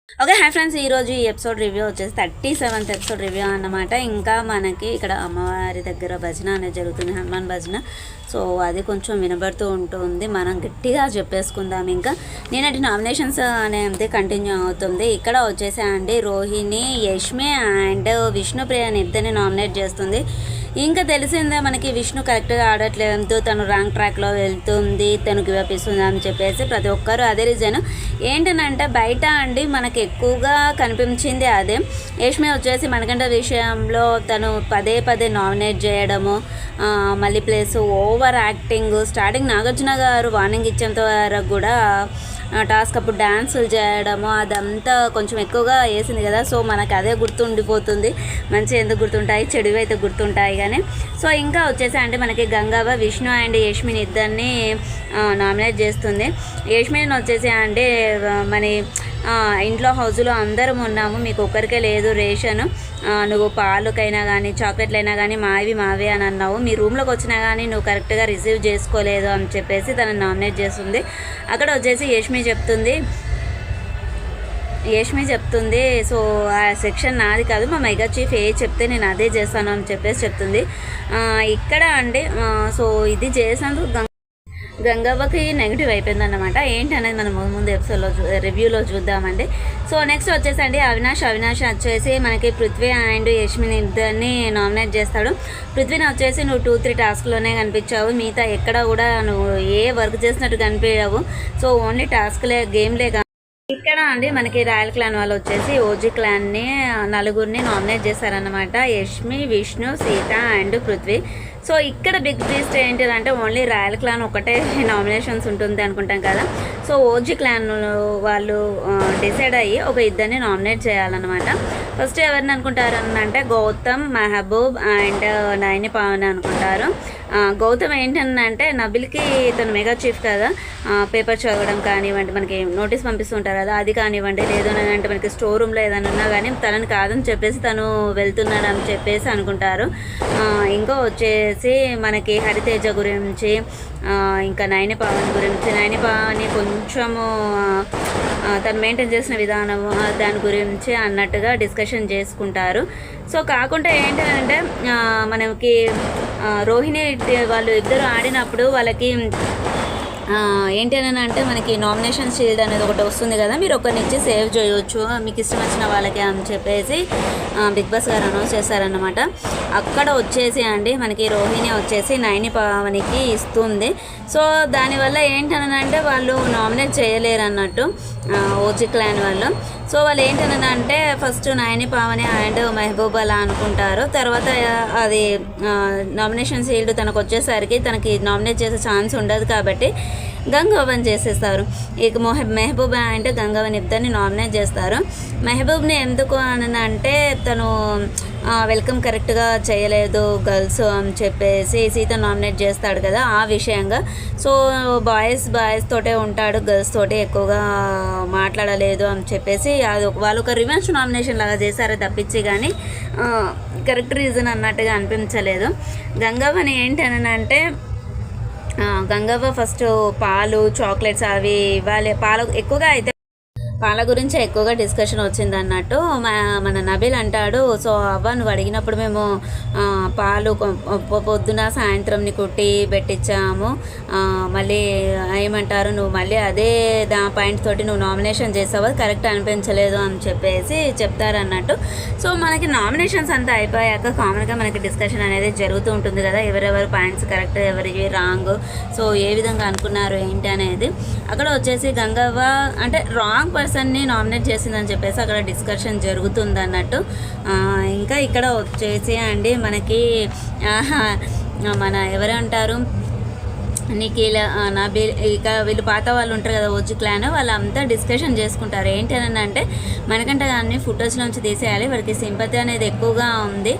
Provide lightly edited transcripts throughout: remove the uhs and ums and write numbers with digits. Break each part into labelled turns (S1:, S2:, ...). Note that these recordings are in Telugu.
S1: ఓకే హాయ్ ఫ్రెండ్స్, ఈరోజు ఈ ఎపిసోడ్ రివ్యూ వచ్చేసి 37th ఎపిసోడ్ రివ్యూ అన్నమాట. ఇంకా మనకి ఇక్కడ అమ్మవారి దగ్గర భజన అనేది జరుగుతుంది, హనుమాన్ భజన. సో అది కొంచెం వినబడుతూ ఉంటుంది, మనం గట్టిగా చెప్పేసుకుందాం. ఇంకా నేనంటే నామినేషన్స్ అనేది కంటిన్యూ అవుతుంది. ఇక్కడ వచ్చేసి అండి రోహిణి, యష్మి అండ్ విష్ణుప్రియని ఇద్దరిని నామినేట్ చేస్తుంది. ఇంకా తెలిసిందే మనకి విష్ణు కరెక్ట్గా ఆడట్లేదు, తను రాంగ్ ట్రాక్లో వెళ్తుంది, తను గివప్ ఇస్తుంది అని చెప్పేసి ప్రతి ఒక్కరు అదే రీజన్. ఏంటనంటే బయట అండి మనకి ఎక్కువగా కనిపించింది అదే. యష్మి వచ్చేసి మనకంట విషయంలో తను పదే పదే నామినేట్ చేయడము, మళ్ళీ plus over acting. Starting Nagarjuna గారు వార్నింగ్ ఇచ్చేంత వరకు కూడా టాస్క్ అప్పుడు డ్యాన్సులు చేయడము అదంతా కొంచెం ఎక్కువగా వేసింది కదా. సో మనకు అదే గుర్తుండిపోతుంది. మంచిగా ఎందుకు గుర్తుంటాయి, చెడువి అయితే గుర్తుంటాయి కానీ. సో ఇంకా వచ్చేసి అంటే మనకి గంగవ్వ విష్ణు అండ్ యష్మిని ఇద్దరిని నామినేట్ చేస్తుంది. యష్మిని వచ్చేసి అంటే మన ఇంట్లో హౌస్లో అందరం ఉన్నాము, మీకు ఒక్కరికే లేదు రేషన్, నువ్వు పాలుకైనా కానీ చాక్లెట్లైనా కానీ మావే అని అన్నావు, మీ రూమ్లోకి వచ్చినా కానీ నువ్వు కరెక్ట్గా రిసీవ్ చేసుకోలేదు అని చెప్పేసి తనని నామినేట్ చేస్తుంది. అక్కడ వచ్చేసి యష్మి చెప్తుంది సో ఆ సెక్షన్ నాది కాదు, మా మెగా చీఫ్ చెప్తే నేను అదే చేస్తాను అని చెప్పేసి చెప్తుంది. ఇక్కడ అండి సో ఇది చేసినందుకు గంగవ్వకి నెగిటివ్ అయిపోయిందన్నమాట. ఏంటనేది మనం ముందు ఎపిసోడ్లో రివ్యూలో చూద్దామండి. సో నెక్స్ట్ వచ్చేసండి అవినాష్ వచ్చేసి మనకి పృథ్వీ అండ్ యష్మిని ఇద్దరిని నామినేట్ చేస్తాడు. పృథ్వీని వచ్చేసి నువ్వు 2-3 టాస్క్లోనే కనిపించావు, మిగతా ఎక్కడ కూడా నువ్వు ఏ వర్క్ చేసినట్టు కనిపించావు. సో ఓన్లీ టాస్క్లే, గేమ్లే. ఇక్కడ అండి మనకి రాయల్ క్లాన్ వాళ్ళు వచ్చేసి ఓజీ క్లాన్ని నలుగురిని నామినేట్ చేశారనమాట. యష్మి, విష్ణు, సీత అండ్ పృథ్వీ. సో ఇక్కడ బిగ్ ట్విస్ట్ ఏంటిదంటే ఓన్లీ రాయల్ క్లాన్ ఒకటే నామినేషన్స్ ఉంటుంది అనుకుంటాం కదా. సో ఓజీ క్లాన్ వాళ్ళు డిసైడ్ అయ్యి ఒక ఇద్దరిని నామినేట్ చేయాలన్నమాట. ఫస్ట్ ఎవరిని అనుకుంటారు అంటే గౌతమ్, మెహబూబ్ అండ్ నైని పవన్ అనుకుంటారు. గౌతమ్ ఏంటంటే నబిల్కి తను మెగా చీఫ్ కదా, పేపర్ చదవడం కానివ్వండి, మనకి నోటీస్ పంపిస్తుంటారు కదా అది కానివ్వండి, లేదు అని అంటే మనకి స్టోర్ రూమ్లో ఏదైనా ఉన్నా కానీ తనని కాదని చెప్పేసి తను వెళ్తున్నాడు అని చెప్పేసి అనుకుంటారు. ఇంకా వచ్చేసి మనకి హరితేజ గురించి, ఇంకా నైని పవన్ గురించి, నైని పవన్ కొంచెము తను మెయింటైన్ చేసిన విధానము దాని గురించి అన్నట్టుగా డిస్కషన్ చేసుకుంటారు. సో కాకుండా ఏంటంటే మనకి రోహిణి వాళ్ళు ఇద్దరు ఆడినప్పుడు వాళ్ళకి ఏంటి అని అంటే మనకి నామినేషన్ షీల్డ్ అనేది ఒకటి వస్తుంది కదా, మీరు ఒకరినిచ్చి సేవ్ చేయవచ్చు మీకు ఇష్టం వచ్చిన వాళ్ళకి అని చెప్పేసి బిగ్ బాస్ గారు అనౌన్స్ చేశారన్నమాట. అక్కడ వచ్చేసి అండి మనకి రోహిణి వచ్చేసి నైని పవనికి ఇస్తుంది. సో దానివల్ల ఏంటని అంటే వాళ్ళు నామినేట్ చేయలేరు అన్నట్టు ఓజీ క్లాన్ వాళ్ళు. సో వాళ్ళు ఏంటని అంటే ఫస్ట్ నైని పవని అండ్ మెహబూబ్ అలా అనుకుంటారు. తర్వాత అది నామినేషన్ షీల్డ్ తనకు వచ్చేసరికి తనకి నామినేట్ చేసే ఛాన్స్ ఉండదు కాబట్టి గంగవ్వని చేసేస్తారు. ఇక మెహబూబ్ అంటే గంగవ్వని ఇద్దరిని నామినేట్ చేస్తారు. మెహబూబ్ని ఎందుకు అని అంటే తను వెల్కమ్ కరెక్ట్గా చేయలేదు గర్ల్స్ అని చెప్పేసి సీత నామినేట్ చేస్తాడు కదా ఆ విషయంగా. సో బాయ్స్ తోటే ఉంటాడు, గర్ల్స్ తోటే ఎక్కువగా మాట్లాడలేదు అని చెప్పేసి అది వాళ్ళు ఒక రివెంజ్ నామినేషన్ లాగా చేశారు తప్పించి కానీ కరెక్ట్ రీజన్ అన్నట్టుగా అనిపించలేదు. గంగవ్వని ఏంటని అంటే గంగవ్వ ఫస్ట్ పాలు, చాక్లెట్స్ అవి ఇవ్వాలి. ఎక్కువగా అయితే పాల గురించి ఎక్కువగా డిస్కషన్ వచ్చింది అన్నట్టు. మన నబీల్ అంటాడు, సో అవ్వ నువ్వు అడిగినప్పుడు మేము పాలు పొద్దున సాయంత్రం నీకు టీ పెట్టించాము, మళ్ళీ ఏమంటారు నువ్వు మళ్ళీ అదే పాయింట్ తోటి నువ్వు నామినేషన్ చేసావు, కరెక్ట్ అనిపించలేదు అని చెప్పేసి చెప్తారన్నట్టు. సో మనకి నామినేషన్స్ అంతా అయిపోయాక కామన్గా మనకి డిస్కషన్ అనేది జరుగుతూ ఉంటుంది కదా, ఎవరెవరు పాయింట్స్ కరెక్ట్, ఎవరివి రాంగ్, సో ఏ విధంగా అనుకున్నారు ఏంటి అనేది. అక్కడ వచ్చేసి గంగవ్వ అంటే రాంగ్ పర్సన్ని నామినేట్ చేసిందని చెప్పేసి అక్కడ డిస్కషన్ జరుగుతుంది అన్నట్టు. ఇంకా ఇక్కడ వచ్చేసి అండి మనకి మన ఎవరంటారు నిఖిల్, నబీల్, ఇక వీళ్ళు పాత వాళ్ళు ఉంటారు కదా ఓజీ క్లాన్, వాళ్ళంతా డిస్కషన్ చేసుకుంటారు. ఏంటి అని అంటే మనకంట కానీ ఫుటేజ్లోంచి తీసేయాలి, వాడికి సింపతి అనేది ఎక్కువగా ఉంది.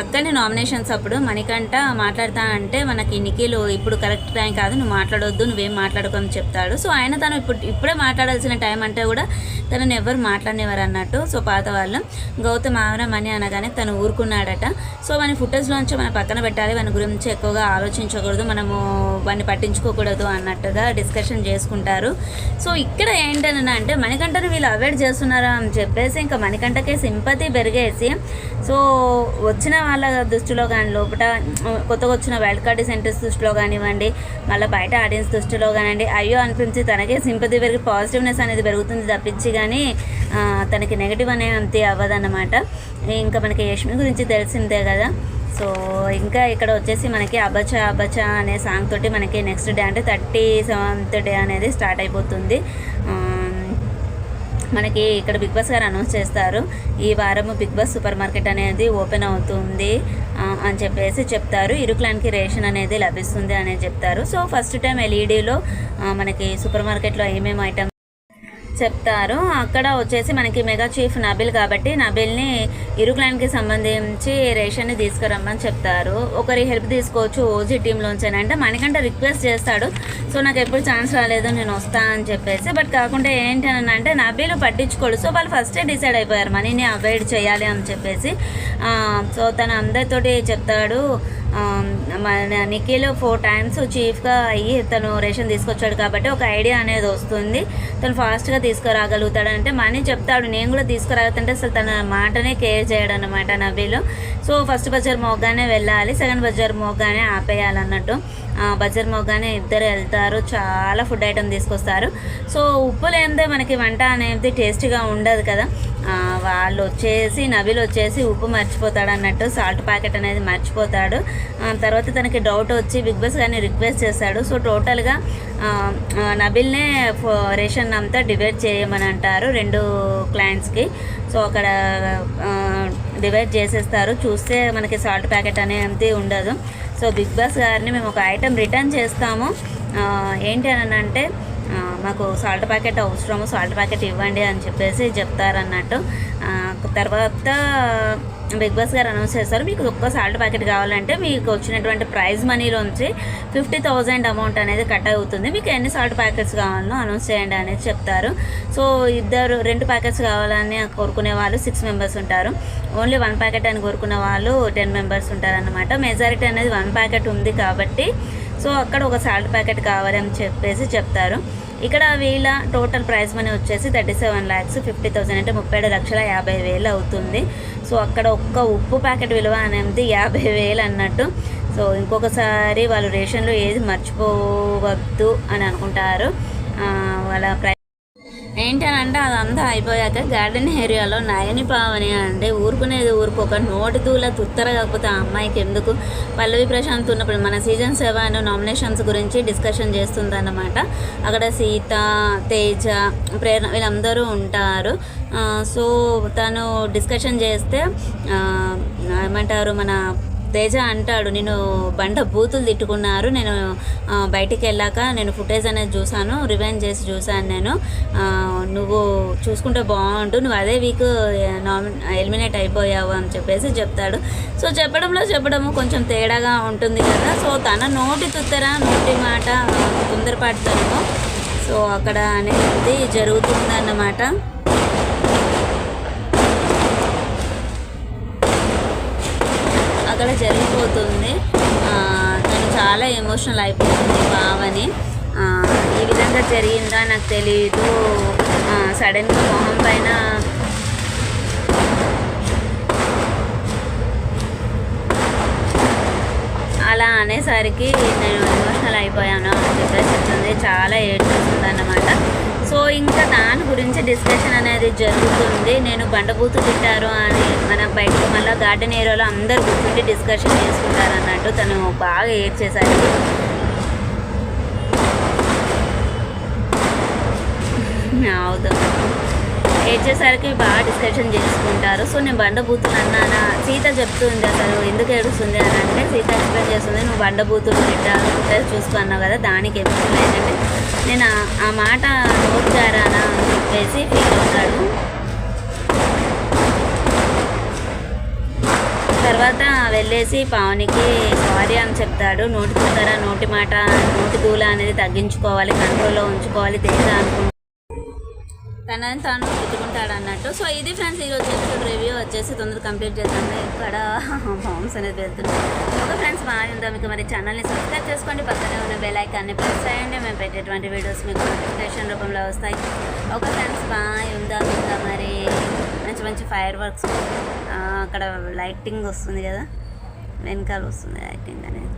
S1: అక్కడనే నామినేషన్స్ అప్పుడు మనకంట మాట్లాడతా అంటే మనకి నిఖిల్ ఇప్పుడు కరెక్ట్ టైం కాదు, నువ్వు మాట్లాడొద్దు, నువ్వేం మాట్లాడుకోని చెప్తాడు. సో ఆయన తను ఇప్పుడే మాట్లాడాల్సిన టైం అంటే కూడా తనని ఎవరు మాట్లాడినవారు అన్నట్టు. సో పాత వాళ్ళు గౌతమ్ ఆవరం అని అనగానే తను ఊరుకున్నాడట. సో మన ఫుటేజ్లోంచి మనం పక్కన పెట్టాలి, మన గురించి ఎక్కువగా ఆలోచించకూడదు, మనము వాడిని పట్టించుకోకూడదు అన్నట్టుగా డిస్కషన్ చేసుకుంటారు. సో ఇక్కడ ఏంటని అంటే మణికంఠని వీళ్ళు అవాయిడ్ చేస్తున్నారు అని చెప్పేసి ఇంకా మణికంఠకి సింపతి పెరిగేసి సో వచ్చిన వాళ్ళ దృష్టిలో కానీ లోపల కొత్తగా వచ్చిన వైల్డ్ కార్డ్ సెంటర్స్ దృష్టిలో కానివ్వండి, మళ్ళీ బయట ఆడియన్స్ దృష్టిలో కానివ్వండి అయ్యో అనిపించి తనకే సింపతి పెరిగి పాజిటివ్నెస్ అనేది పెరుగుతుంది తప్పించి కానీ తనకి నెగిటివ్ అనేది అంతే అవ్వదన్నమాట. ఇంకా మనకి యష్మి గురించి తెలిసిందే కదా. సో ఇంకా ఇక్కడ వచ్చేసి మనకి అబచా అబచా అనే సాంగ్ తోటి మనకి నెక్స్ట్ డే అంటే 37th డే అనేది స్టార్ట్ అయిపోతుంది. మనకి ఇక్కడ బిగ్ బాస్ గారు అనౌన్స్ చేస్తారు, ఈ వారము బిగ్ బాస్ సూపర్ మార్కెట్ అనేది ఓపెన్ అవుతుంది అని చెప్పేసి చెప్తారు. ఇరుకులానికి రేషన్ అనేది లభిస్తుంది అనేది చెప్తారు. సో ఫస్ట్ టైం ఎల్ఈడీలో మనకి సూపర్ మార్కెట్లో ఏమేమి ఐటమ్స్ చెప్తారు. అక్కడ వచ్చేసి మనకి మెగా చీఫ్ నబిల్ కాబట్టి నబిల్ని ఇరుకులానికి సంబంధించి రేషన్ని తీసుకురమ్మని చెప్తారు. ఒకరి హెల్ప్ తీసుకోవచ్చు ఓజీ టీంలోంచి అంటే మణికంఠ రిక్వెస్ట్ చేస్తాడు. సో నాకు ఎప్పుడు ఛాన్స్ రాలేదు నేను వస్తా అని చెప్పేసి. బట్ కాకుండా ఏంటి అని అంటే నబిల్ పట్టించుకోడు. సో వాళ్ళు ఫస్టే డిసైడ్ అయిపోయారు మనీని అవాయిడ్ చేయాలి అని చెప్పేసి. సో తను అందరితోటి చెప్తాడు, మన నిఖిల్ 4 times చీఫ్గా అయ్యి తను రేషన్ తీసుకొచ్చాడు కాబట్టి ఒక ఐడియా అనేది వస్తుంది, తను ఫాస్ట్గా తీసుకురాగలుగుతాడంటే మనీ చెప్తాడు నేను కూడా తీసుకురాగలంటే అసలు తన మాటనే కేర్ చేయడు అనమాట నబీలు. సో ఫస్ట్ బజార్ మోగానే వెళ్ళాలి, సెకండ్ బజార్ మోగానే ఆపేయాలన్నట్టు. బజార్ మోగానే ఇద్దరు వెళ్తారు, చాలా ఫుడ్ ఐటమ్ తీసుకొస్తారు. సో ఉప్పు లేనిదే మనకి వంట అనేది టేస్టీగా ఉండదు కదా. వాళ్ళు వచ్చేసి నబీల్ వచ్చేసి ఉప్పు మర్చిపోతాడు అన్నట్టు, సాల్ట్ ప్యాకెట్ అనేది మర్చిపోతాడు. తర్వాత తనకి డౌట్ వచ్చి బిగ్ బాస్ గారిని రిక్వెస్ట్ చేస్తాడు. సో టోటల్గా నబీల్నే రేషన్ అంతా డివైడ్ చేయమని అంటారు 2 క్లయింట్స్కి. సో అక్కడ డివైడ్ చేసేస్తారు. చూస్తే మనకి సాల్ట్ ప్యాకెట్ అనేది ఉండదు. సో బిగ్ బాస్ గారిని మేము ఒక ఐటెం రిటర్న్ చేస్తాము, ఏంటి అని అంటే మాకు సాల్ట్ ప్యాకెట్ అవసరము, సాల్ట్ ప్యాకెట్ ఇవ్వండి అని చెప్పేసి చెప్తారన్నట్టు. తర్వాత బిగ్ బాస్ గారు అనౌన్స్ చేస్తారు, మీకు ఒక్క సాల్ట్ ప్యాకెట్ కావాలంటే మీకు వచ్చినటువంటి ప్రైజ్ మనీలోంచి 50,000 అమౌంట్ అనేది కట్ అవుతుంది, మీకు ఎన్ని సాల్ట్ ప్యాకెట్స్ కావాలనో అనౌన్స్ చేయండి అనేది చెప్తారు. సో 2 ప్యాకెట్స్ కావాలని కోరుకునే వాళ్ళు 6 members ఉంటారు, ఓన్లీ 1 ప్యాకెట్ అని కోరుకునే వాళ్ళు 10 members ఉంటారన్నమాట. మెజారిటీ అనేది 1 ప్యాకెట్ ఉంది కాబట్టి సో అక్కడ ఒక సాల్ట్ ప్యాకెట్ కావాలని చెప్పేసి చెప్తారు. ఇక్కడ వీళ్ళ టోటల్ ప్రైస్ మనీ వచ్చేసి 37,50,000 అంటే 37,50,000 అవుతుంది. సో అక్కడ ఒక్క ఉప్పు ప్యాకెట్ విలువ అనేది 50,000 అన్నట్టు. సో ఇంకొకసారి వాళ్ళు రేషన్లో ఏది మర్చిపోవద్దు అని అనుకుంటారు. వాళ్ళ ఏంటనంటే అదంతా అయిపోయాక గార్డెన్ ఏరియాలో నయని పావని అంటే ఊరుకునేది ఊరుకోక నోటి దూల తుత్తర కాకపోతే ఆ అమ్మాయికి ఎందుకు పల్లవి ప్రశాంత్ ఉన్నప్పుడు మన సీజన్ 7 నామినేషన్స్ గురించి డిస్కషన్ చేస్తుందన్నమాట. అక్కడ సీత, తేజ, ప్రేరణ వీళ్ళందరూ ఉంటారు. సో తను డిస్కషన్ చేస్తే ఏమంటారు మన తేజ అంటాడు, నేను బండ బూతులు తిట్టుకున్నారు, నేను బయటికి వెళ్ళాక నేను ఫుటేజ్ అనేది చూసాను, రివెంజ్ చేసి చూసాను నేను, నువ్వు చూసుకుంటే బాగుంటు, నువ్వు అదే వీక్ ఎలిమినేట్ అయిపోయావు అని చెప్పేసి చెప్తాడు. సో చెప్పడము కొంచెం తేడాగా ఉంటుంది కదా. సో తన నోటి తుత్తర నోటి మాట తొందరపాటుతనము సో అక్కడ అనేది జరుగుతుందన్నమాట. అక్కడ జరిగిపోతుంది. తను చాలా ఎమోషనల్ అయిపోతుంది భావని. ఈ విధంగా జరిగిందా నాకు తెలియదు, సడన్గా మొహం పైన అలా అనేసరికి నేను ఎమోషనల్ అయిపోయాను అని చెప్పేసి చెప్తుంది, చాలా ఏడ్చేస్తుంది అన్నమాట. సో ఇంకా దాని గురించి డిస్కషన్ అనేది జరుగుతుంది. నేను బండబూతు తిట్టారు అని మనం బయటకు మళ్ళీ గార్డెన్ ఏరియాలో అందరు కూర్చుండి డిస్కషన్ చేసుకుంటారు అన్నట్టు. తను బాగా ఏడ్చేసరికి అవుతుంది, ఏడ్చేసరికి బాగా డిస్కషన్ చేసుకుంటారు. సో నేను బండబూతులు అన్నానా, సీత చెప్తుంది అసలు ఎందుకు ఏడుస్తుంది అని అంటే సీత ఎక్స్ప్లెయిన్ చేస్తుంది, నువ్వు బండబూతులు తిట్టారు ఫుటేజ్ చూసుకున్నావు కదా దానికి ఎమోషన్ ఏంటంటే నేను ఆ మాట నోట్ జారానా అని చెప్పేసి ఫీల్ అవుతాడు. తర్వాత వెళ్ళేసి పావనికి సారీ అని చెప్తాడు. నోటి తుత్తర నోటి మాట నోటి దూల అనేది తగ్గించుకోవాలి, కంట్రోల్లో ఉంచుకోవాలి తేజ అనుకుంటాడు. తనని తాను పెట్టుకుంటాడు అన్నట్టు. సో ఇది ఫ్రెండ్స్ ఈరోజు ఎపిసోడ్ రివ్యూ వచ్చేసి తొందరగా కంప్లీట్ చేద్దాము. ఇక్కడ బాంబ్స్ అనేది వెళ్తున్నాయి. ఓకే ఫ్రెండ్స్, బాగా ఉందా మీకు మరి ఛానల్ని సబ్స్క్రైబ్ చేసుకోండి, పక్కనే ఉన్న బెల్ ఐకాన్ని ప్రెస్ చేయండి, మేము పెట్టేటువంటి వీడియోస్ మీకు నోటిఫికేషన్ రూపంలో వస్తాయి. ఓకే ఫ్రెండ్స్, బాగా ఉందా మరి మంచి మంచి ఫైర్ వర్క్స్, అక్కడ లైటింగ్ వస్తుంది కదా, వెనకాల వస్తుంది లైటింగ్ అనేది.